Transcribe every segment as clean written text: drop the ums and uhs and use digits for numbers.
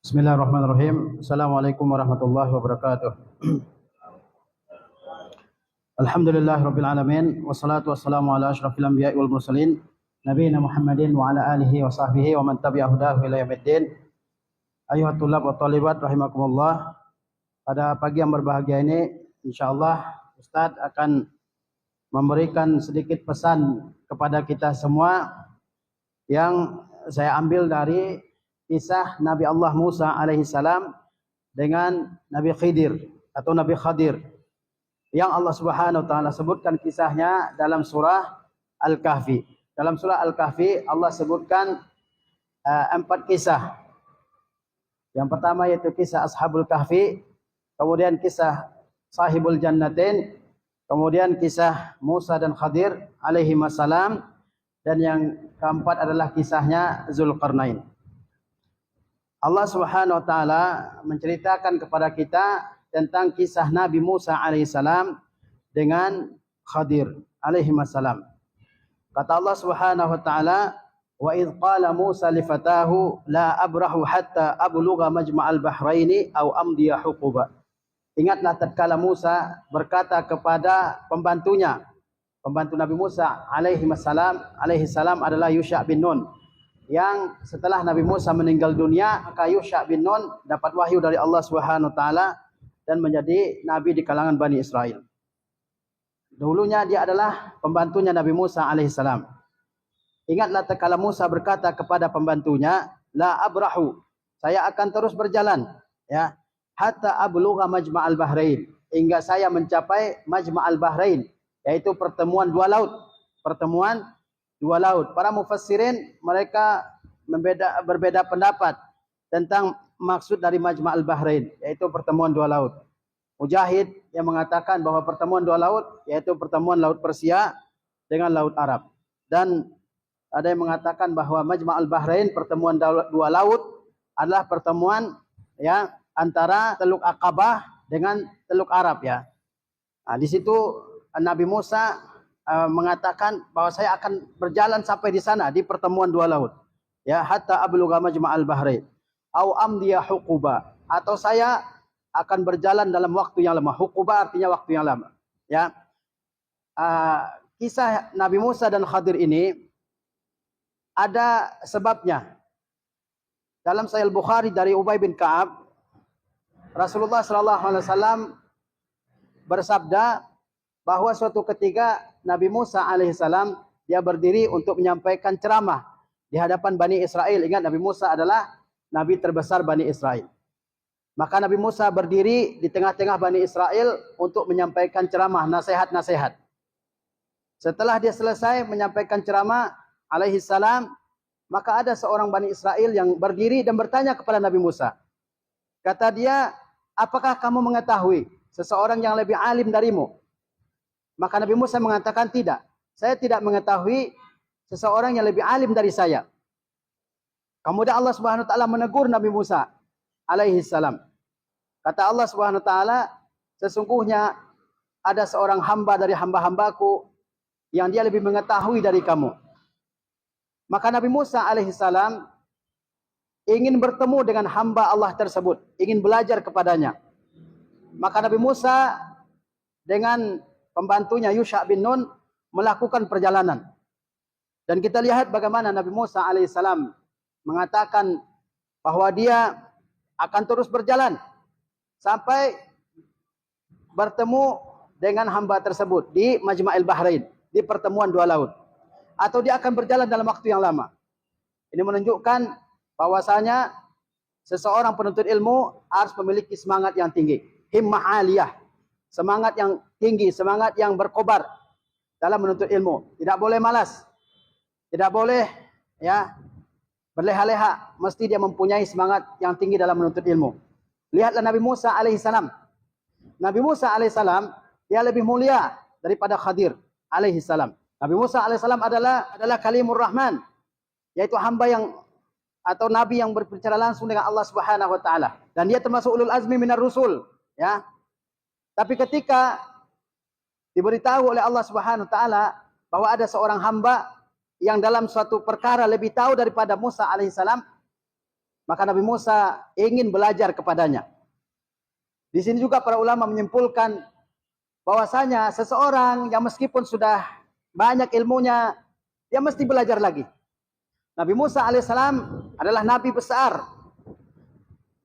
Bismillahirrahmanirrahim. Assalamualaikum warahmatullahi wabarakatuh. Alhamdulillahirabbil alamin wassalatu wassalamu ala asyrafil anbiya'i wal mursalin nabiyina Muhammadin wa ala alihi wa sahbihi wa man tabi'a hudahu ila yaumiddin. Ayuhat tulab wa talibat rahimakumullah. Pada pagi yang berbahagia ini insyaallah Ustaz akan memberikan sedikit pesan kepada kita semua yang saya ambil dari kisah Nabi Allah Musa alaihi salam dengan Nabi Khidir atau Nabi Khadir yang Allah Subhanahu wa taala sebutkan kisahnya dalam surah Al-Kahfi. Dalam surah Al-Kahfi Allah sebutkan 4 kisah. Yang pertama yaitu kisah Ashabul Kahfi, kemudian kisah Sahibul Jannatin, kemudian kisah Musa dan Khadir alaihi salam, dan yang keempat adalah kisahnya Zulkarnain. Allah Subhanahu wa taala menceritakan kepada kita tentang kisah Nabi Musa alaihissalam dengan Khadir alaihissalam. Kata Allah Subhanahu wa taala, "Wa idz qala Musa li fatahu la abrahu hatta ablugha majma'al bahraini aw amdiya huquba." Ingatlah tatkala Musa berkata kepada pembantunya, pembantu Nabi Musa alaihissalam adalah Yusha bin Nun, yang setelah Nabi Musa meninggal dunia, maka Yusha bin Nun dapat wahyu dari Allah Subhanahu wa taala dan menjadi nabi di kalangan Bani Israel. Dulunya dia adalah pembantunya Nabi Musa alaihissalam. Ingatlah tatkala Musa berkata kepada pembantunya, la abrahu, saya akan terus berjalan, ya, hatta ablugha majma'al bahrain, hingga saya mencapai majma'al bahrain, yaitu pertemuan dua laut. Pertemuan dua laut. Para mufassirin mereka berbeda pendapat tentang maksud dari Majma'al Bahrain, yaitu pertemuan dua laut. Mujahid yang mengatakan bahwa pertemuan dua laut yaitu pertemuan Laut Persia dengan Laut Arab. Dan ada yang mengatakan bahwa Majma'al Bahrain, pertemuan dua laut, adalah pertemuan ya antara Teluk Aqabah dengan Teluk Arab, ya. Nah, di situ Nabi Musa mengatakan bahwa saya akan berjalan sampai di sana, di pertemuan dua laut, ya, hatta ablugha majma'al bahrain au amdiya huquba, atau saya akan berjalan dalam waktu yang lama. Huquba artinya waktu yang lama, ya. Kisah Nabi Musa dan Khadir ini ada sebabnya. Dalam Sahih Bukhari dari Ubay bin Ka'ab, Rasulullah sallallahu alaihi wasallam bersabda bahwa suatu ketika Nabi Musa alaihissalam dia berdiri untuk menyampaikan ceramah di hadapan Bani Israel. Ingat, Nabi Musa adalah Nabi terbesar Bani Israel. Maka Nabi Musa berdiri di tengah-tengah Bani Israel untuk menyampaikan ceramah, nasihat-nasihat. Setelah dia selesai menyampaikan ceramah alaihissalam, maka ada seorang Bani Israel yang berdiri dan bertanya kepada Nabi Musa. Kata dia, apakah kamu mengetahui seseorang yang lebih alim darimu? Maka Nabi Musa mengatakan, tidak, saya tidak mengetahui seseorang yang lebih alim dari saya. Kemudian Allah Subhanahu wa taala menegur Nabi Musa alaihi salam. Kata Allah Subhanahu wa taala, sesungguhnya ada seorang hamba dari hamba-hambaku yang dia lebih mengetahui dari kamu. Maka Nabi Musa alaihi salam ingin bertemu dengan hamba Allah tersebut, ingin belajar kepadanya. Maka Nabi Musa dengan pembantunya Yusha bin Nun melakukan perjalanan. Dan kita lihat bagaimana Nabi Musa alaihissalam mengatakan bahwa dia akan terus berjalan sampai bertemu dengan hamba tersebut di Majma'il Bahrain, di pertemuan dua laut. Atau dia akan berjalan dalam waktu yang lama. Ini menunjukkan bahwasanya seseorang penuntut ilmu harus memiliki semangat yang tinggi, himmah aliyah, semangat yang tinggi, semangat yang berkobar dalam menuntut ilmu. Tidak boleh malas, tidak boleh ya berleha-leha, mesti dia mempunyai semangat yang tinggi dalam menuntut ilmu. Lihatlah Nabi Musa alaihissalam. Nabi Musa alaihissalam dia lebih mulia daripada Khadir alaihissalam. Nabi Musa alaihissalam adalah kalimur rahman, yaitu hamba yang atau nabi yang berbicara langsung dengan Allah Subhanahu wa taala, dan dia termasuk ulul azmi minar rusul, ya. Tapi ketika diberitahu oleh Allah Subhanahu wa taala bahwa ada seorang hamba yang dalam suatu perkara lebih tahu daripada Musa alaihissalam, Maka Nabi Musa ingin belajar kepadanya. Di sini juga para ulama menyimpulkan bahwasanya seseorang yang meskipun sudah banyak ilmunya, dia mesti belajar lagi. Nabi Musa alaihissalam adalah nabi besar,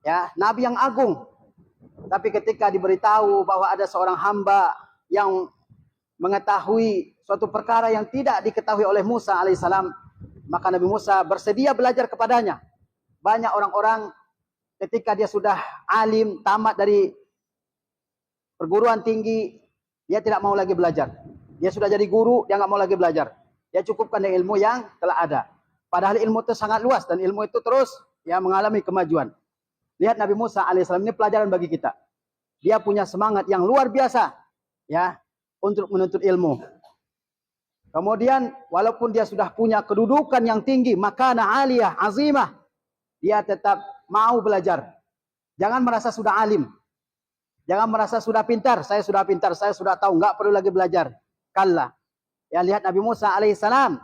ya, nabi yang agung. Tapi ketika diberitahu bahwa ada seorang hamba yang mengetahui suatu perkara yang tidak diketahui oleh Musa alaihissalam, maka Nabi Musa bersedia belajar kepadanya. Banyak orang-orang ketika dia sudah alim, tamat dari perguruan tinggi, dia tidak mau lagi belajar. Dia sudah jadi guru, dia nggak mau lagi belajar. Dia cukupkan dengan ilmu yang telah ada. Padahal ilmu itu sangat luas dan ilmu itu terus ya mengalami kemajuan. Lihat Nabi Musa alaihissalam, ini pelajaran bagi kita. Dia punya semangat yang luar biasa ya untuk menuntut ilmu. Kemudian walaupun dia sudah punya kedudukan yang tinggi, makana aliyah azimah, dia tetap mau belajar. Jangan merasa sudah alim. Jangan merasa sudah pintar, saya sudah tahu, enggak perlu lagi belajar. Kalla. Ya, lihat Nabi Musa alaihissalam.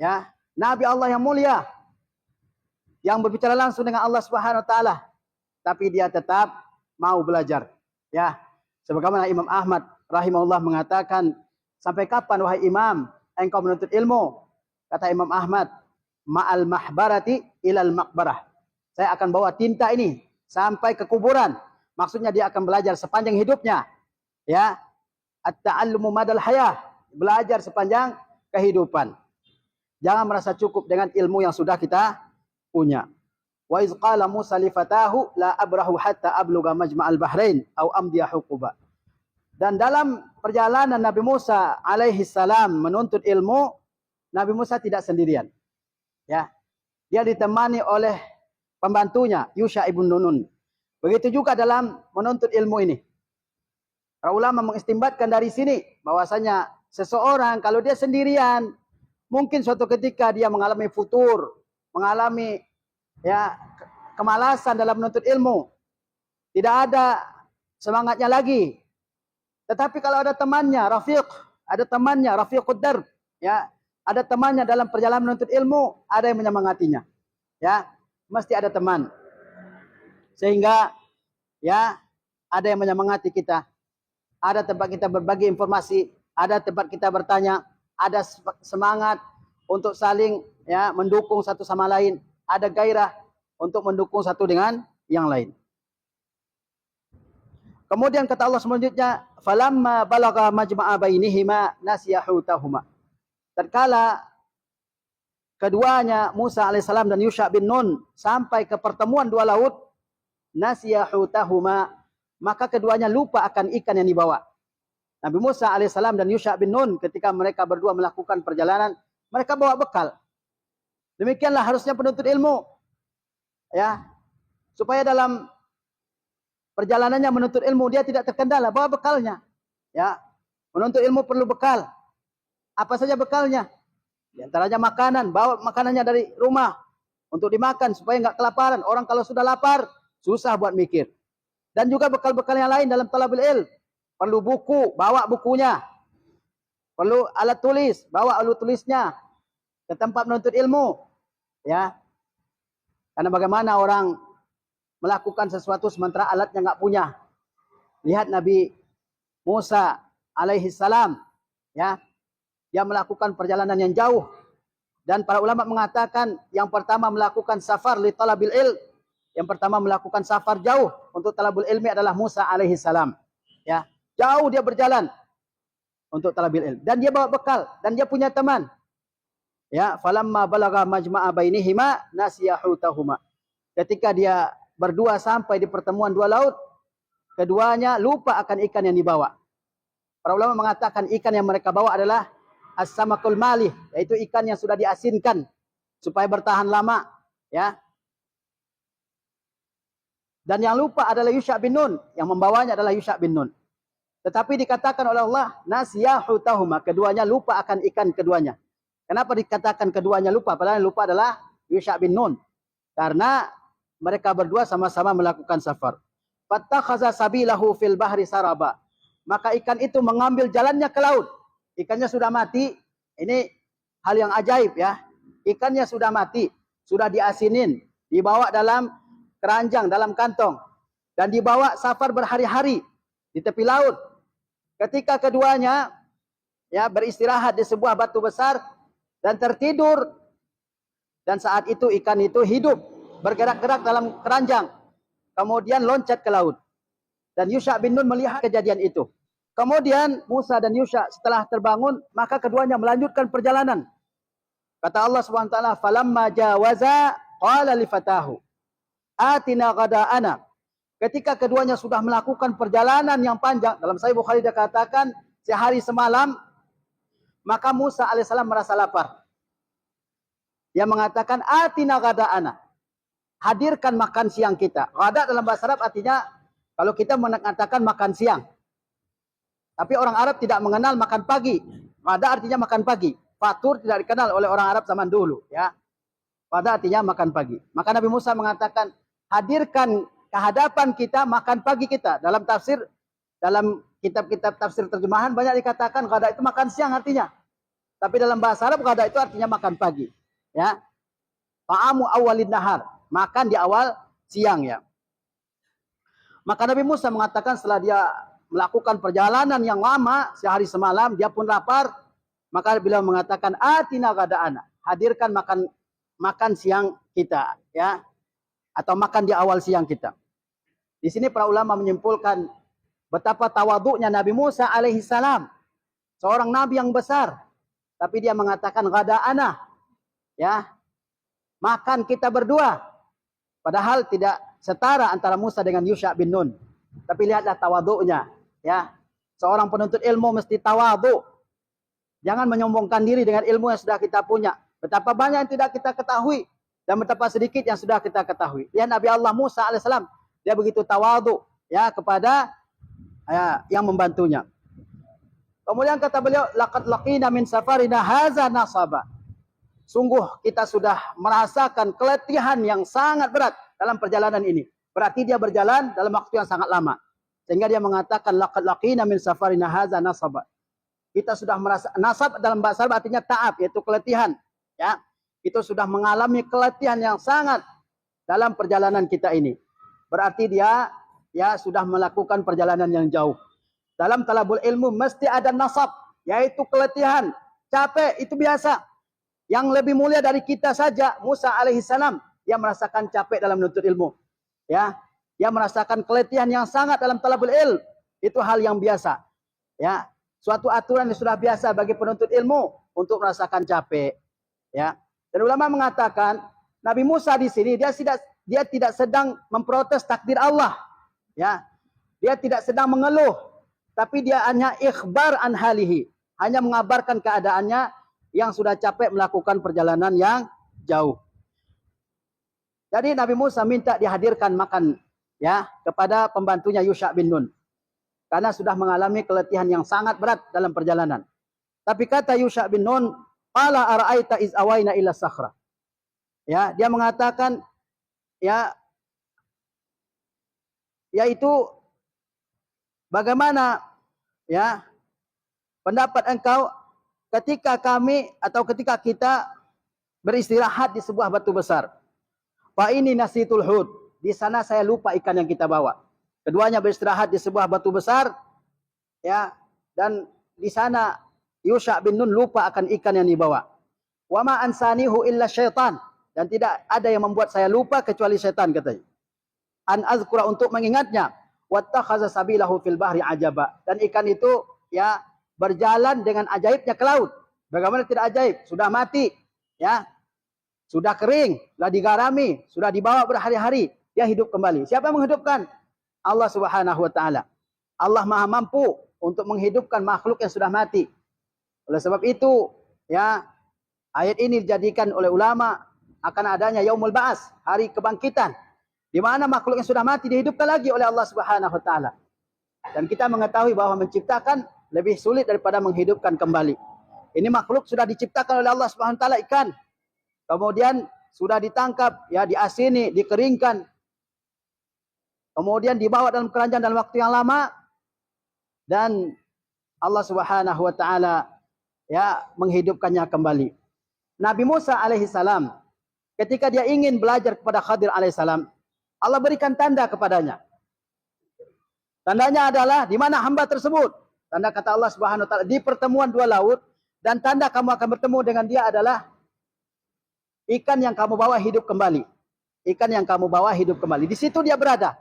Ya, Nabi Allah yang mulia, yang berbicara langsung dengan Allah Subhanahu wa taala, tapi dia tetap mau belajar. Ya, sebagaimana Imam Ahmad rahimahullah mengatakan, sampai kapan wahai imam engkau menuntut ilmu? Kata Imam Ahmad, ma'al mahbarati ilal maqbarah. Saya akan bawa tinta ini sampai ke kuburan. Maksudnya dia akan belajar sepanjang hidupnya. Ya, at-ta'allumu madal hayah, belajar sepanjang kehidupan. Jangan merasa cukup dengan ilmu yang sudah kita punya. Wa iz qala Musa li fatahu la abrahu hatta abluga majma'al bahrain au amdiya huquba. Dan dalam perjalanan Nabi Musa alaihi salam menuntut ilmu, Nabi Musa tidak sendirian. Ya. Dia ditemani oleh pembantunya Yusha ibn Nun. Begitu juga dalam menuntut ilmu ini. Para ulama mengistimbatkan dari sini bahwasanya seseorang kalau dia sendirian, mungkin suatu ketika dia mengalami futur, mengalami ya kemalasan dalam menuntut ilmu. Tidak ada semangatnya lagi. Tetapi kalau ada temannya, rafiqud darb, ya, ada temannya dalam perjalanan menuntut ilmu, ada yang menyemangatinya. Ya, mesti ada teman. Sehingga ya ada yang menyemangati kita. Ada tempat kita berbagi informasi, ada tempat kita bertanya, ada semangat untuk saling ya mendukung satu sama lain, ada gairah untuk mendukung satu dengan yang lain. Kemudian kata Allah selanjutnya, falamma balagha majma'a bainihima nasiya hutahuma. Tatkala keduanya Musa alaihissalam dan Yusha bin Nun sampai ke pertemuan dua laut, nasiya hutahuma, maka keduanya lupa akan ikan yang dibawa. Nabi Musa alaihissalam dan Yusha bin Nun ketika mereka berdua melakukan perjalanan, mereka bawa bekal. Demikianlah harusnya penuntut ilmu. Ya, supaya dalam perjalanannya menuntut ilmu dia tidak terkendala, bawa bekalnya. Ya, menuntut ilmu perlu bekal. Apa saja bekalnya? Di antaranya makanan, bawa makanannya dari rumah untuk dimakan supaya enggak kelaparan. Orang kalau sudah lapar susah buat mikir. Dan juga bekal-bekal yang lain dalam talabul ilm. Perlu buku, bawa bukunya. Perlu alat tulis, bawa alat tulisnya ke tempat menuntut ilmu. Ya. Karena bagaimana orang melakukan sesuatu sementara alatnya enggak punya. Lihat Nabi Musa alaihi salam, ya. Dia melakukan perjalanan yang jauh. Dan para ulama mengatakan yang pertama melakukan safar li talabil ilm. Yang pertama melakukan safar jauh untuk talabul ilmi adalah Musa alaihi salam. Ya, jauh dia berjalan untuk talabil ilm dan dia bawa bekal dan dia punya teman. Ya, falamma balagha majma'a bainihima nasiya hutahuma. Ketika dia berdua sampai di pertemuan dua laut, keduanya lupa akan ikan yang dibawa. Para ulama mengatakan ikan yang mereka bawa adalah as-samakul malih, yaitu ikan yang sudah diasinkan supaya bertahan lama, ya. Dan yang lupa adalah Yusha bin Nun. Yang membawanya adalah Yusha bin Nun. Tetapi dikatakan oleh Allah, nasiya hutahuma. Keduanya lupa akan ikan keduanya. Kenapa dikatakan keduanya lupa? Padahal yang lupa adalah Yusha bin Nun. Karena mereka berdua sama-sama melakukan safar. Fattakhaza sabilahu fil bahri saraba. Maka ikan itu mengambil jalannya ke laut. Ikannya sudah mati. Ini hal yang ajaib ya. Ikannya sudah mati. Sudah diasinin. dibawa dalam keranjang, dalam kantong, dan dibawa safar berhari-hari di tepi laut. Ketika keduanya beristirahat di sebuah batu besar dan tertidur, dan saat itu ikan itu hidup, bergerak-gerak dalam keranjang, kemudian loncat ke laut. Dan Yusha bin Nun melihat kejadian itu. Kemudian Musa dan Yusha setelah terbangun, maka keduanya melanjutkan perjalanan. Kata Allah Subhanahu wa taala, "Falamma jawaza qala li fatahu atina ghada'ana." Ketika keduanya sudah melakukan perjalanan yang panjang, dalam Sahih Bukhari dikatakan sehari semalam, maka Musa alaihissalam merasa lapar. Dia mengatakan, "Atina ghada'ana." Hadirkan makan siang kita. Ghada dalam bahasa Arab artinya, kalau kita mengatakan makan siang. Tapi orang Arab tidak mengenal makan pagi. Ghada artinya makan pagi. Fatur tidak dikenal oleh orang Arab zaman dulu. Ya. Ghada artinya makan pagi. Maka Nabi Musa mengatakan, hadirkan ke hadapan kita makan pagi kita. Dalam tafsir, dalam kitab-kitab tafsir terjemahan banyak dikatakan ghada itu makan siang artinya. Tapi dalam bahasa Arab ghada itu artinya makan pagi. Ya. Ta'amu awalin nahar. Makan di awal siang ya. Maka Nabi Musa mengatakan setelah dia melakukan perjalanan yang lama sehari semalam, dia pun lapar, maka beliau mengatakan atina ghada'ana, hadirkan makan siang kita ya, atau makan di awal siang kita. Di sini para ulama menyimpulkan betapa tawadhu'nya Nabi Musa alaihi salam, seorang nabi yang besar, tapi dia mengatakan ghada'ana ya, makan kita berdua, padahal tidak setara antara Musa dengan Yusha bin Nun. Tapi lihatlah tawadhu'nya ya. Seorang penuntut ilmu mesti tawadhu. Jangan menyombongkan diri dengan ilmu yang sudah kita punya. Betapa banyak yang tidak kita ketahui dan betapa sedikit yang sudah kita ketahui. Lihat Nabi Allah Musa alaihissalam, dia begitu tawadhu ya kepada yang membantunya. Kemudian kata beliau, laqad laqina min safarina hadza nasaba. Sungguh kita sudah merasakan keletihan yang sangat berat dalam perjalanan ini. Berarti dia berjalan dalam waktu yang sangat lama. Sehingga dia mengatakan laqad laqina min safarina hadza nasaba. Kita sudah merasa, nasab dalam bahasa Arab artinya ta'ab, yaitu keletihan, ya. Itu sudah mengalami keletihan yang sangat dalam perjalanan kita ini. Berarti dia sudah melakukan perjalanan yang jauh. Dalam talabul ilmu mesti ada nasab, yaitu keletihan, capek, itu biasa. Yang lebih mulia dari kita saja, Musa alaihissalam, dia merasakan capek dalam menuntut ilmu. Ya, dia merasakan keletihan yang sangat dalam talabul ilm. Itu hal yang biasa. Ya, suatu aturan yang sudah biasa bagi penuntut ilmu untuk merasakan capek. Ya, dan ulama mengatakan Nabi Musa di sini dia tidak sedang memprotes takdir Allah. Ya, dia tidak sedang mengeluh, tapi dia hanya ikhbar an halihi, hanya mengabarkan keadaannya yang sudah capek melakukan perjalanan yang jauh. Jadi Nabi Musa minta dihadirkan makan ya kepada pembantunya Yusha bin Nun. Karena sudah mengalami keletihan yang sangat berat dalam perjalanan. Tapi kata Yusha bin Nun, qala ara'aita iz awaina ila sakhra. Ya, dia mengatakan yaitu bagaimana ya pendapat engkau ketika ketika kita beristirahat di sebuah batu besar. Fa ini nasitul hud. Di sana saya lupa ikan yang kita bawa. Keduanya beristirahat di sebuah batu besar, ya, dan di sana Yusha bin Nun lupa akan ikan yang dibawa. Wa ma ansanihu illa syaitan, dan tidak ada yang membuat saya lupa kecuali syaitan, katanya. An azkura, untuk mengingatnya. Wattakhadha sabilahu fil bahri ajaba, dan ikan itu ya berjalan dengan ajaibnya ke laut. Bagaimana tidak ajaib? Sudah mati, ya. Sudah kering, sudah digarami, sudah dibawa berhari-hari, dia hidup kembali. Siapa yang menghidupkan? Allah Subhanahu wa taala. Allah Maha mampu untuk menghidupkan makhluk yang sudah mati. Oleh sebab itu, ya, ayat ini dijadikan oleh ulama akan adanya yaumul ba'ats, hari kebangkitan, di mana makhluk yang sudah mati dihidupkan lagi oleh Allah Subhanahu wa taala. Dan kita mengetahui bahwa menciptakan lebih sulit daripada menghidupkan kembali. Ini makhluk sudah diciptakan oleh Allah Subhanahu wa taala, ikan. Kemudian sudah ditangkap, ya, diasini, dikeringkan. Kemudian dibawa dalam keranjang dalam waktu yang lama, dan Allah Subhanahu wa taala ya menghidupkannya kembali. Nabi Musa alaihi salam ketika dia ingin belajar kepada Khadir alaihissalam, Allah berikan tanda kepadanya. Tandanya adalah di mana hamba tersebut. Tanda kata Allah Subhanahu wa taala di pertemuan dua laut, dan tanda kamu akan bertemu dengan dia adalah ikan yang kamu bawa hidup kembali. Ikan yang kamu bawa hidup kembali. Di situ dia berada.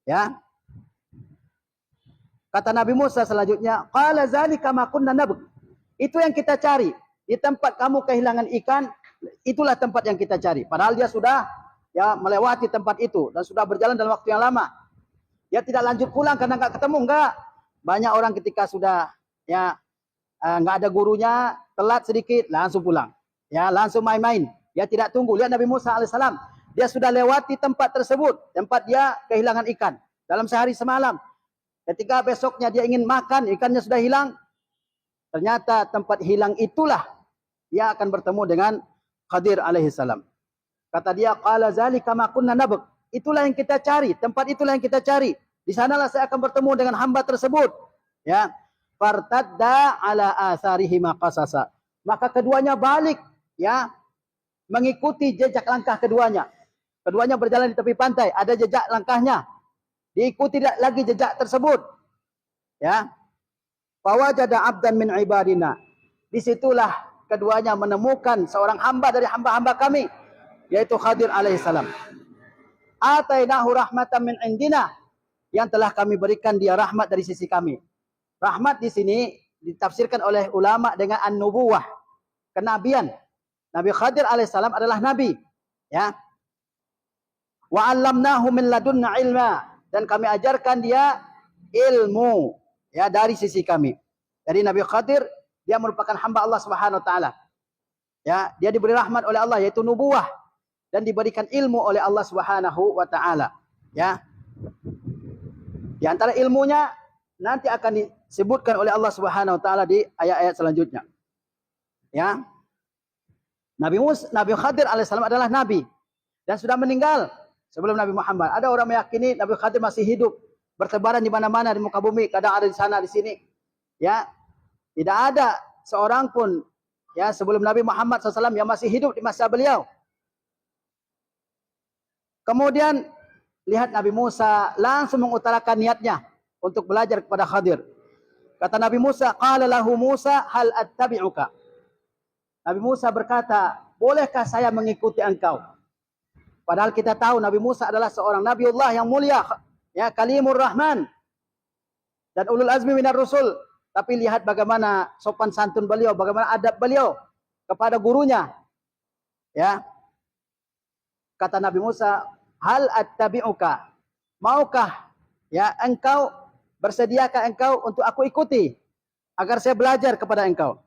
Ya. Kata Nabi Musa selanjutnya, qala zalika ma kunna nabgh. Itu yang kita cari. Di tempat kamu kehilangan ikan, itulah tempat yang kita cari. Padahal dia sudah melewati tempat itu dan sudah berjalan dalam waktu yang lama. Dia tidak lanjut pulang karena enggak ketemu, enggak. Banyak orang ketika sudah enggak ada gurunya, telat sedikit langsung pulang. Ya, langsung main-main. Dia tidak tunggu. Lihat Nabi Musa alaihissalam, dia sudah lewati tempat tersebut, tempat dia kehilangan ikan dalam sehari semalam. Ketika besoknya dia ingin makan, ikannya sudah hilang. Ternyata tempat hilang itulah dia akan bertemu dengan Khadir alaihissalam. Kata dia, qala zalika ma kunna nabgh. Itulah yang kita cari, tempat itulah yang kita cari. Di sanalah saya akan bertemu dengan hamba tersebut. Ya. Fartadda ala atharihi maqasasa. Maka keduanya balik, ya, mengikuti jejak langkah keduanya. Keduanya berjalan di tepi pantai, ada jejak langkahnya. Diikuti lagi jejak tersebut. Ya. Fawajada 'abdan min ibadina. Disitulah keduanya menemukan seorang hamba dari hamba-hamba kami, yaitu Khadir alaihissalam. Atainahu rahmatan min indina, yang telah kami berikan dia rahmat dari sisi kami. Rahmat di sini ditafsirkan oleh ulama dengan an-nubuwah, kenabian. Nabi Khadir alaihissalam adalah nabi, ya. Wa 'allamnahu min ladunna ilma, dan kami ajarkan dia ilmu, ya, dari sisi kami. Jadi Nabi Khadir dia merupakan hamba Allah Subhanahu wa taala. Ya, dia diberi rahmat oleh Allah yaitu nubuwah dan diberikan ilmu oleh Allah Subhanahu wa taala. Ya. Di antara ilmunya nanti akan disebutkan oleh Allah Subhanahu wa taala di ayat-ayat selanjutnya. Ya. Nabi Khadir alaihissalam adalah nabi dan sudah meninggal sebelum Nabi Muhammad. Ada orang meyakini Nabi Khadir masih hidup, bertebaran di mana-mana di muka bumi, kadang ada di sana di sini. Ya. Tidak ada seorang pun, ya, sebelum Nabi Muhammad SAW yang masih hidup di masa beliau. Kemudian lihat Nabi Musa langsung mengutarakan niatnya untuk belajar kepada Khadir. Kata Nabi Musa, qala lahu Musa hal attabi'uka. Nabi Musa berkata, bolehkah saya mengikuti engkau? Padahal kita tahu Nabi Musa adalah seorang Nabiullah yang mulia, ya, Kalimur Rahman dan ulul azmi minar rusul. Tapi lihat bagaimana sopan santun beliau, bagaimana adab beliau kepada gurunya. Ya. Kata Nabi Musa, hal attabi'uka. Maukah, ya, engkau, bersediakah engkau untuk aku ikuti agar saya belajar kepada engkau?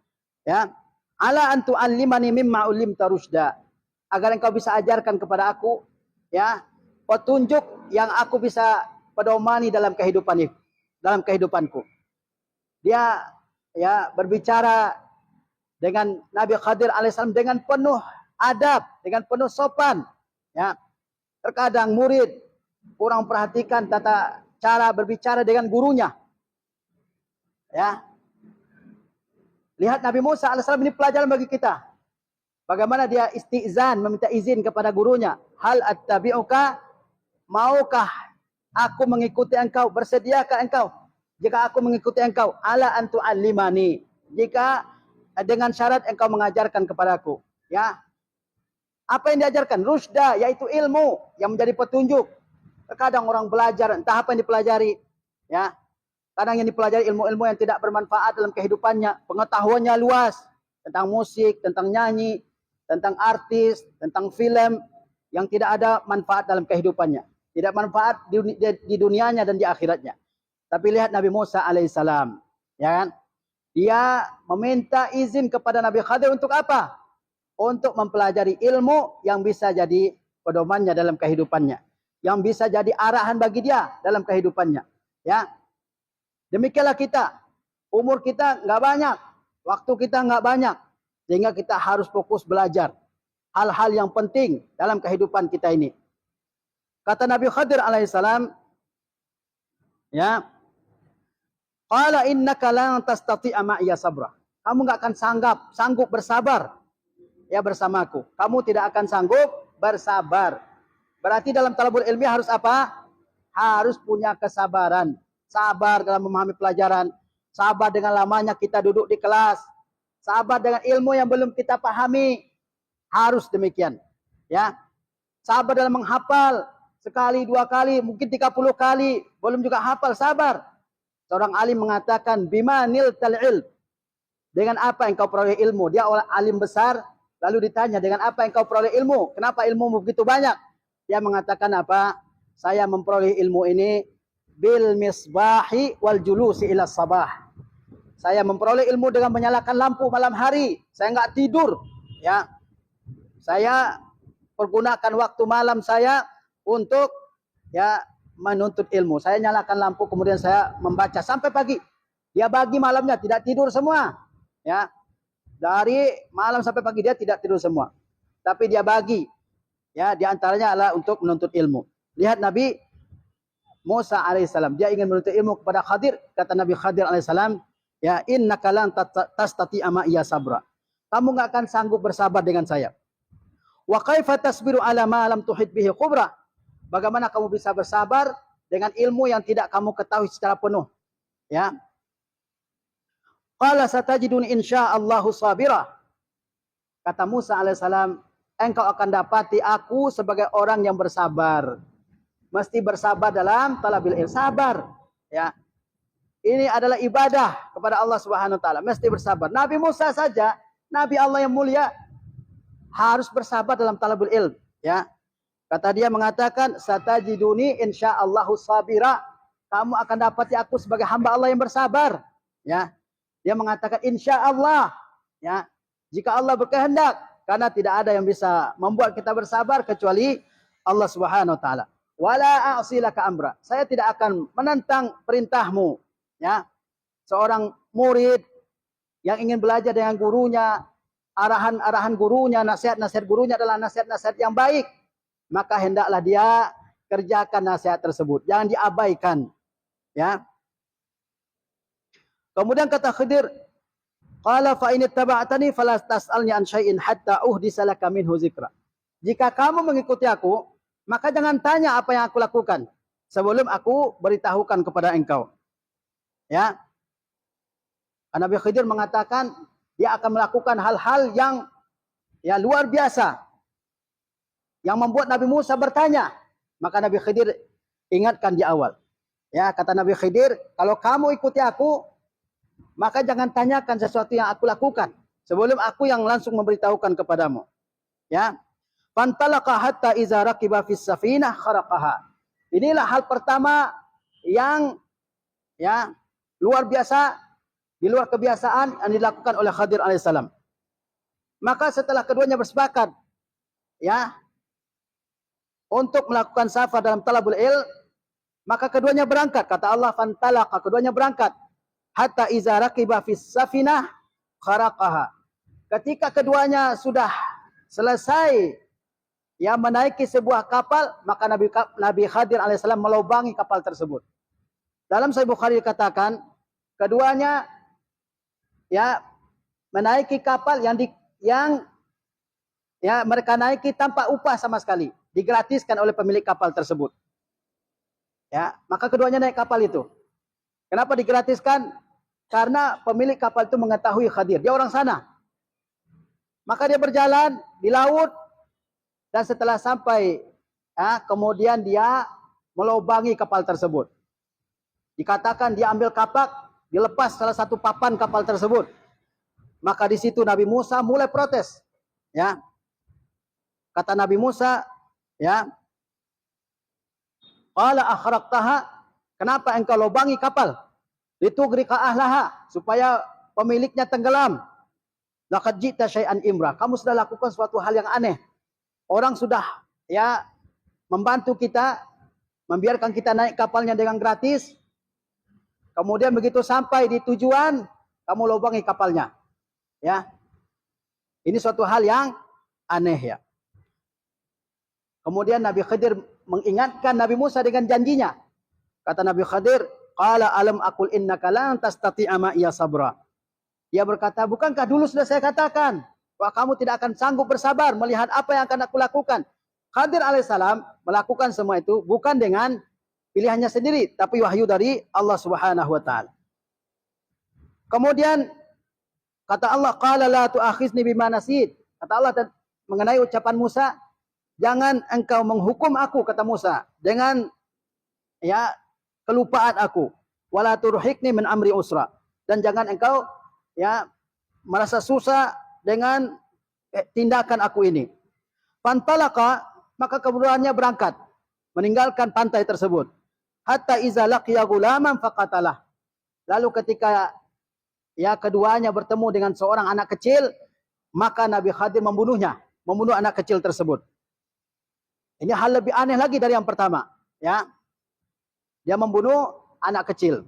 Ya. Ala an tu'allimani mimma ulimta rusyda. Agar engkau bisa ajarkan kepada aku, ya, petunjuk yang aku bisa pedomani dalam kehidupanku. Dia, ya, berbicara dengan Nabi Khadir alaihissalam dengan penuh adab, dengan penuh sopan. Ya. Terkadang murid kurang perhatikan tata cara berbicara dengan gurunya. Ya. Lihat Nabi Musa alaihissalam ini pelajaran bagi kita. Bagaimana dia istizan, meminta izin kepada gurunya. Hal attabi'uka, maukah aku mengikuti engkau, bersediakah engkau jika aku mengikuti engkau, ala antu alimani, jika dengan syarat engkau mengajarkan kepadaku. Ya. Apa yang diajarkan? Rusda, yaitu ilmu yang menjadi petunjuk. Terkadang orang belajar, entah apa yang dipelajari. Ya. Kadang yang dipelajari ilmu-ilmu yang tidak bermanfaat dalam kehidupannya. Pengetahuannya luas tentang musik, tentang nyanyi, tentang artis, tentang film yang tidak ada manfaat dalam kehidupannya. Tidak manfaat di dunianya dan di akhiratnya. Tapi lihat Nabi Musa alaihissalam, ya kan? Dia meminta izin kepada Nabi Khadir untuk apa? Untuk mempelajari ilmu yang bisa jadi pedomannya dalam kehidupannya, yang bisa jadi arahan bagi dia dalam kehidupannya. Ya, demikianlah kita. Umur kita nggak banyak, waktu kita nggak banyak, sehingga kita harus fokus belajar hal-hal yang penting dalam kehidupan kita ini. Kata Nabi Khadir alaihissalam, ya, qala innaka lan tastati'a ma'iya sabra. Kamu enggak akan sanggup bersabar ya bersamaku. Kamu tidak akan sanggup bersabar. Berarti dalam talabul ilmi harus apa? Harus punya kesabaran. Sabar dalam memahami pelajaran. Sabar dengan lamanya kita duduk di kelas. Sabar dengan ilmu yang belum kita pahami. Harus demikian. Ya. Sabar dalam menghafal. Sekali, 2 kali, mungkin 30 kali. Belum juga hafal, sabar. Seorang alim mengatakan, bimanil tal'il. Dengan apa yang kau peroleh ilmu? Dia orang alim besar. Lalu ditanya, dengan apa yang kau peroleh ilmu? Kenapa ilmu begitu banyak? Dia mengatakan apa? Saya memperoleh ilmu ini bil misbahi wal julusi ila sabah. Saya memperoleh ilmu dengan menyalakan lampu malam hari. Saya enggak tidur, ya. Saya pergunakan waktu malam saya untuk ya menuntut ilmu. Saya nyalakan lampu kemudian saya membaca sampai pagi. Dia bagi malamnya tidak tidur semua, ya. Dari malam sampai pagi dia tidak tidur semua. Tapi dia bagi. Ya, di antaranya adalah untuk menuntut ilmu. Lihat Nabi Musa alaihissalam, dia ingin menuntut ilmu kepada Khadir. Kata Nabi Khadir alaihissalam, ya innaka lan tastati'a ma iya sabra. Kamu enggak akan sanggup bersabar dengan saya. Wa kaifa tasbiru ala ma lam tuhit bihi khubra. Bagaimana kamu bisa bersabar dengan ilmu yang tidak kamu ketahui secara penuh? Ya. Qala satajiduni insyaallahu sabira. Kata Musa alaihissalam, engkau akan dapati aku sebagai orang yang bersabar. Mesti bersabar dalam talabil ilm. Sabar. Ya. Ini adalah ibadah kepada Allah Subhanahu wa taala. Mesti bersabar. Nabi Musa saja, Nabi Allah yang mulia, harus bersabar dalam talabul ilm. Ya. Kata dia mengatakan, satajiduni insyaallahu sabira. Kamu akan dapati aku sebagai hamba Allah yang bersabar. Ya. Dia mengatakan insyaallah. Ya. Jika Allah berkehendak. Karena tidak ada yang bisa membuat kita bersabar kecuali Allah Subhanahu wa taala. Wala a'silaka amra. Saya tidak akan menentang perintahmu. Ya. Seorang murid yang ingin belajar dengan gurunya, arahan-arahan gurunya, nasihat-nasihat gurunya adalah nasihat-nasihat yang baik. Maka hendaklah dia kerjakan nasihat tersebut. Jangan diabaikan. Ya. Kemudian kata Khidir, qala fa in ittaba'tani fala tas'alni an syai'in hatta uhdisa laka minhu zikra. Jika kamu mengikuti aku, maka jangan tanya apa yang aku lakukan sebelum aku beritahukan kepada engkau. Ya. Nabi Khidir mengatakan dia akan melakukan hal-hal yang ya luar biasa yang membuat Nabi Musa bertanya. Maka Nabi Khidir ingatkan di awal. Ya, kata Nabi Khidir, kalau kamu ikuti aku, maka jangan tanyakan sesuatu yang aku lakukan sebelum aku yang langsung memberitahukan kepadamu. Ya. Fantalaqa hatta iza raqiba fis safinah kharaqaha. Inilah hal pertama yang ya luar biasa, di luar kebiasaan yang dilakukan oleh Khadir alaihissalam. Maka setelah keduanya bersepakat ya untuk melakukan safar dalam talabul ilm, maka keduanya berangkat. Kata Allah, fantalaqa, keduanya berangkat. Hatta iza raqiba fis safinah kharaqaha. Ketika keduanya sudah selesai ya menaiki sebuah kapal, maka Nabi Khadir alaihissalam melubangi kapal tersebut. Dalam Sahih Bukhari dikatakan, keduanya ya menaiki kapal yang ya mereka naiki tanpa upah sama sekali, digratiskan oleh pemilik kapal tersebut. Ya, maka keduanya naik kapal itu. Kenapa digratiskan? Karena pemilik kapal itu mengetahui Khadir, dia orang sana. Maka dia berjalan di laut dan setelah sampai ya, kemudian dia melubangi kapal tersebut. Dikatakan dia ambil kapak, dilepas salah satu papan kapal tersebut. Maka di situ Nabi Musa mulai protes. Ya. Kata Nabi Musa, ya. Qala akhraqtaha, kenapa engkau lubangi kapal? Litughriqa ahlaha, supaya pemiliknya tenggelam. Laqad ji'ta syai'an imra. Kamu sudah lakukan suatu hal yang aneh. Orang sudah ya membantu kita, membiarkan kita naik kapalnya dengan gratis. Kemudian begitu sampai di tujuan, kamu lubangi kapalnya. Ya. Ini suatu hal yang aneh ya. Kemudian Nabi Khidir mengingatkan Nabi Musa dengan janjinya. Kata Nabi Khidir, qala alam aqul innaka lan tastati'a ma iya sabra. Dia berkata, bukankah dulu sudah saya katakan, bahwa kamu tidak akan sanggup bersabar melihat apa yang akan aku lakukan. Khadir alaihissalam melakukan semua itu bukan dengan pilihannya sendiri, tapi wahyu dari Allah Subhanahu wa taala. Kemudian kata Allah, qala la tu'akhizni bima nasid. Kata Allah mengenai ucapan Musa, jangan engkau menghukum aku, kata Musa, dengan ya kelupaan aku. Wala turhiqni min amri usra. Dan jangan engkau ya merasa susah dengan tindakan aku ini. Fantalaka, maka keduanya berangkat meninggalkan pantai tersebut. Hatta iza laqiya gulaman faqatalah. Lalu ketika ya keduanya bertemu dengan seorang anak kecil, maka Nabi Khadir membunuh anak kecil tersebut. Ini hal lebih aneh lagi dari yang pertama, ya. Dia membunuh anak kecil.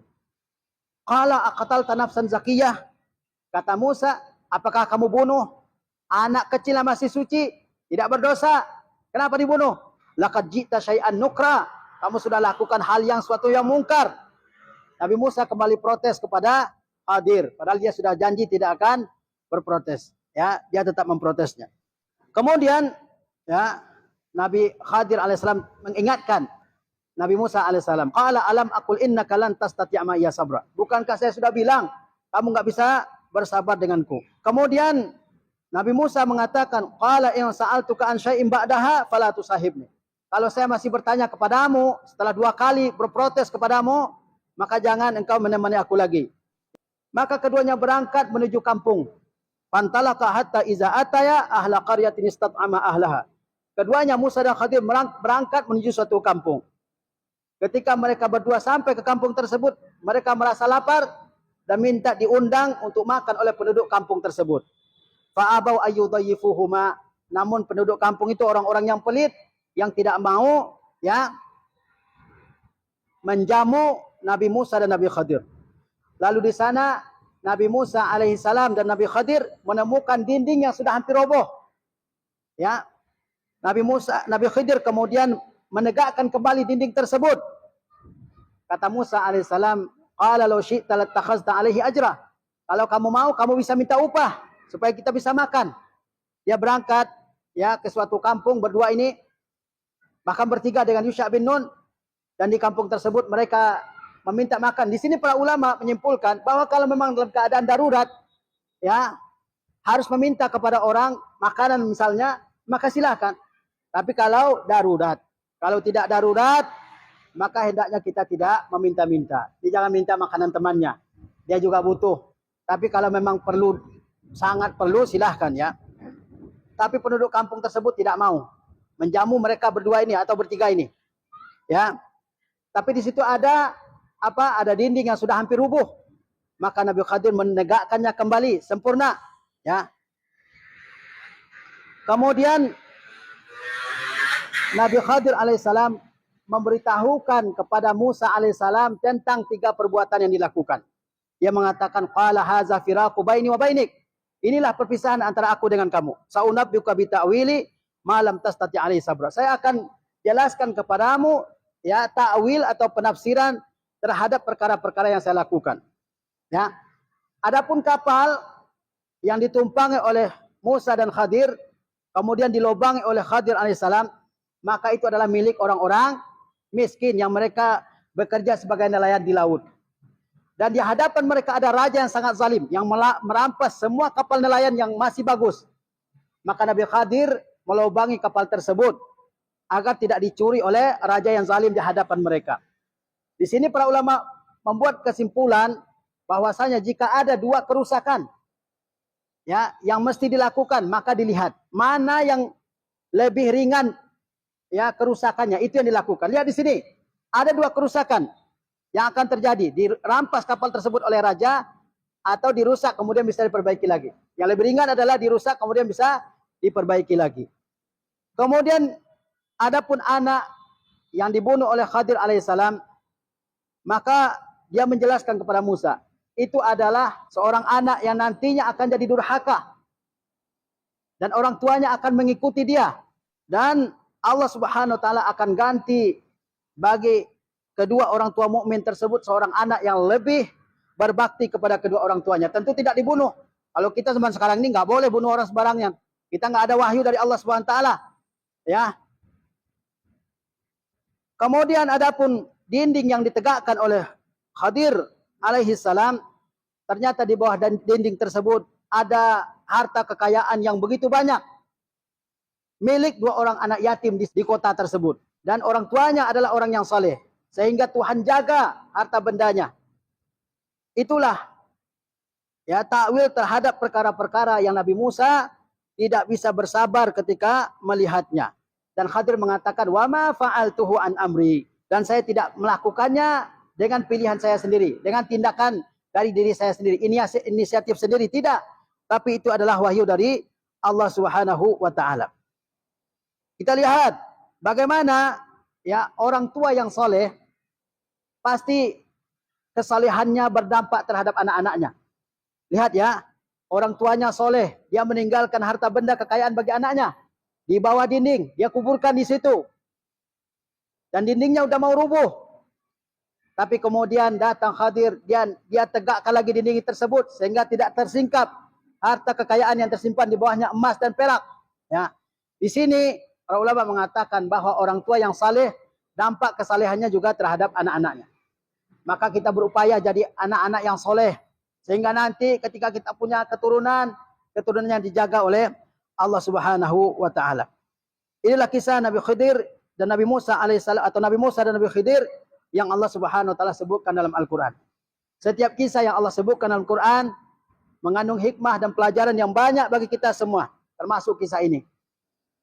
Qala aqtalta nafsan zakiyah. Kata Musa, apakah kamu bunuh anak kecil yang masih suci, tidak berdosa? Kenapa dibunuh? Laqad ji'ta syai'an nukra. Kamu sudah lakukan hal yang suatu yang mungkar. Nabi Musa kembali protes kepada Khadir, padahal dia sudah janji tidak akan berprotes. Ya, dia tetap memprotesnya. Kemudian, ya, Nabi Khadir alaihissalam mengingatkan Nabi Musa alaihissalam, qala alam aqul innaka lan tastati'a ma'iya sabra. Bukankah saya sudah bilang kamu enggak bisa bersabar denganku? Kemudian Nabi Musa mengatakan, qala in sa'altuka an syai'in ba'daha fala tusahibni. Kalau saya masih bertanya kepadamu setelah 2 kali berprotes kepadamu, maka jangan engkau menemani aku lagi. Maka keduanya berangkat menuju kampung. Fantalaka hatta iza ataya ahla qaryatin istat'ama ahlaha. Keduanya Musa dan Khadir berangkat menuju suatu kampung. Ketika mereka berdua sampai ke kampung tersebut, mereka merasa lapar dan minta diundang untuk makan oleh penduduk kampung tersebut. Fa'abau ayyudayyifuhuma. Namun penduduk kampung itu orang-orang yang pelit, yang tidak mau ya menjamu Nabi Musa dan Nabi Khadir. Lalu di sana Nabi Musa alaihissalam dan Nabi Khadir menemukan dinding yang sudah hampir roboh. Ya. Nabi Khadir kemudian menegakkan kembali dinding tersebut. Kata Musa alaihissalam, qala law syi'ta lattakhazta alaihi ajra. Kalau kamu mau, kamu bisa minta upah supaya kita bisa makan. Dia berangkat ya ke suatu kampung berdua ini, bahkan bertiga dengan Yusha bin Nun, dan di kampung tersebut mereka meminta makan. Di sini para ulama menyimpulkan bahwa kalau memang dalam keadaan darurat, ya harus meminta kepada orang makanan misalnya, maka silakan. Tapi kalau darurat, kalau tidak darurat, maka hendaknya kita tidak meminta-minta. Dia jangan minta makanan temannya, dia juga butuh. Tapi kalau memang perlu, sangat perlu, silahkan ya. Tapi penduduk kampung tersebut tidak mau menjamu mereka berdua ini atau bertiga ini, ya. Tapi di situ ada apa? Ada dinding yang sudah hampir rubuh. Maka Nabi Khadir menegakkannya kembali sempurna, ya. Kemudian Nabi Khadir alaihissalam memberitahukan kepada Musa alaihissalam tentang 3 perbuatan yang dilakukan. Dia mengatakan, qala haza firaqu baini wa bainik. Inilah perpisahan antara aku dengan kamu. Sa'unabbiuka bi ta'wili ma lam tastati' alaihi sabra. Saya akan jelaskan kepadamu ya ta'wil atau penafsiran terhadap perkara-perkara yang saya lakukan. Ya. Adapun kapal yang ditumpangi oleh Musa dan Khadir kemudian dilobangi oleh Khadir alaihissalam, maka itu adalah milik orang-orang miskin yang mereka bekerja sebagai nelayan di laut. Dan di hadapan mereka ada raja yang sangat zalim, yang merampas semua kapal nelayan yang masih bagus. Maka Nabi Khadir melobangi kapal tersebut agar tidak dicuri oleh raja yang zalim di hadapan mereka. Di sini para ulama membuat kesimpulan bahwasanya jika ada 2 kerusakan ya yang mesti dilakukan, maka dilihat mana yang lebih ringan ya kerusakannya, itu yang dilakukan. Lihat di sini, ada 2 kerusakan yang akan terjadi, dirampas kapal tersebut oleh raja atau dirusak kemudian bisa diperbaiki lagi. Yang lebih ringan adalah dirusak kemudian bisa diperbaiki lagi. Kemudian adapun anak yang dibunuh oleh Khadir alaihissalam, maka dia menjelaskan kepada Musa, itu adalah seorang anak yang nantinya akan jadi durhaka dan orang tuanya akan mengikuti dia, dan Allah Subhanahu wa taala akan ganti bagi kedua orang tua mukmin tersebut seorang anak yang lebih berbakti kepada kedua orang tuanya. Tentu tidak dibunuh, Kalau kita zaman sekarang ini nggak boleh bunuh orang sembarangan. Kita nggak ada wahyu dari Allah Subhanahu Wa Taala. Ya. Kemudian adapun dinding yang ditegakkan oleh Khadir alaihi salam, ternyata di bawah dinding tersebut ada harta kekayaan yang begitu banyak. Milik 2 orang anak yatim di kota tersebut. Dan orang tuanya adalah orang yang saleh. Sehingga Tuhan jaga harta bendanya. Itulah ya takwil terhadap perkara-perkara yang Nabi Musa tidak bisa bersabar ketika melihatnya. Dan Khadir mengatakan, wa ma fa'altuhu an amri. Dan saya tidak melakukannya dengan pilihan saya sendiri. Dengan tindakan dari diri saya sendiri. Inisiatif sendiri. Tidak. Tapi itu adalah wahyu dari Allah Subhanahu wa Ta'ala. Kita lihat bagaimana ya orang tua yang soleh pasti kesalehannya berdampak terhadap anak-anaknya. Lihat ya, orang tuanya soleh, dia meninggalkan harta benda kekayaan bagi anaknya. Di bawah dinding, dia kuburkan di situ. Dan dindingnya udah mau rubuh. Tapi kemudian datang Khadir, dia tegakkan lagi dinding tersebut sehingga tidak tersingkap harta kekayaan yang tersimpan di bawahnya emas dan perak. Ya. Di sini para ulama mengatakan bahwa orang tua yang saleh dampak kesalehannya juga terhadap anak-anaknya. Maka kita berupaya jadi anak-anak yang soleh. Sehingga nanti ketika kita punya keturunannya dijaga oleh Allah Subhanahu wa Ta'ala. Inilah kisah Nabi Khidir dan Nabi Musa alaihissalam, atau Nabi Musa dan Nabi Khidir yang Allah Subhanahu wa Ta'ala sebutkan dalam Al-Quran. Setiap kisah yang Allah sebutkan dalam Al-Quran mengandung hikmah dan pelajaran yang banyak bagi kita semua, termasuk kisah ini.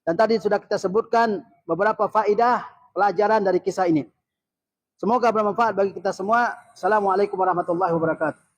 Dan tadi sudah kita sebutkan beberapa faedah pelajaran dari kisah ini. Semoga bermanfaat bagi kita semua. Assalamualaikum warahmatullahi wabarakatuh.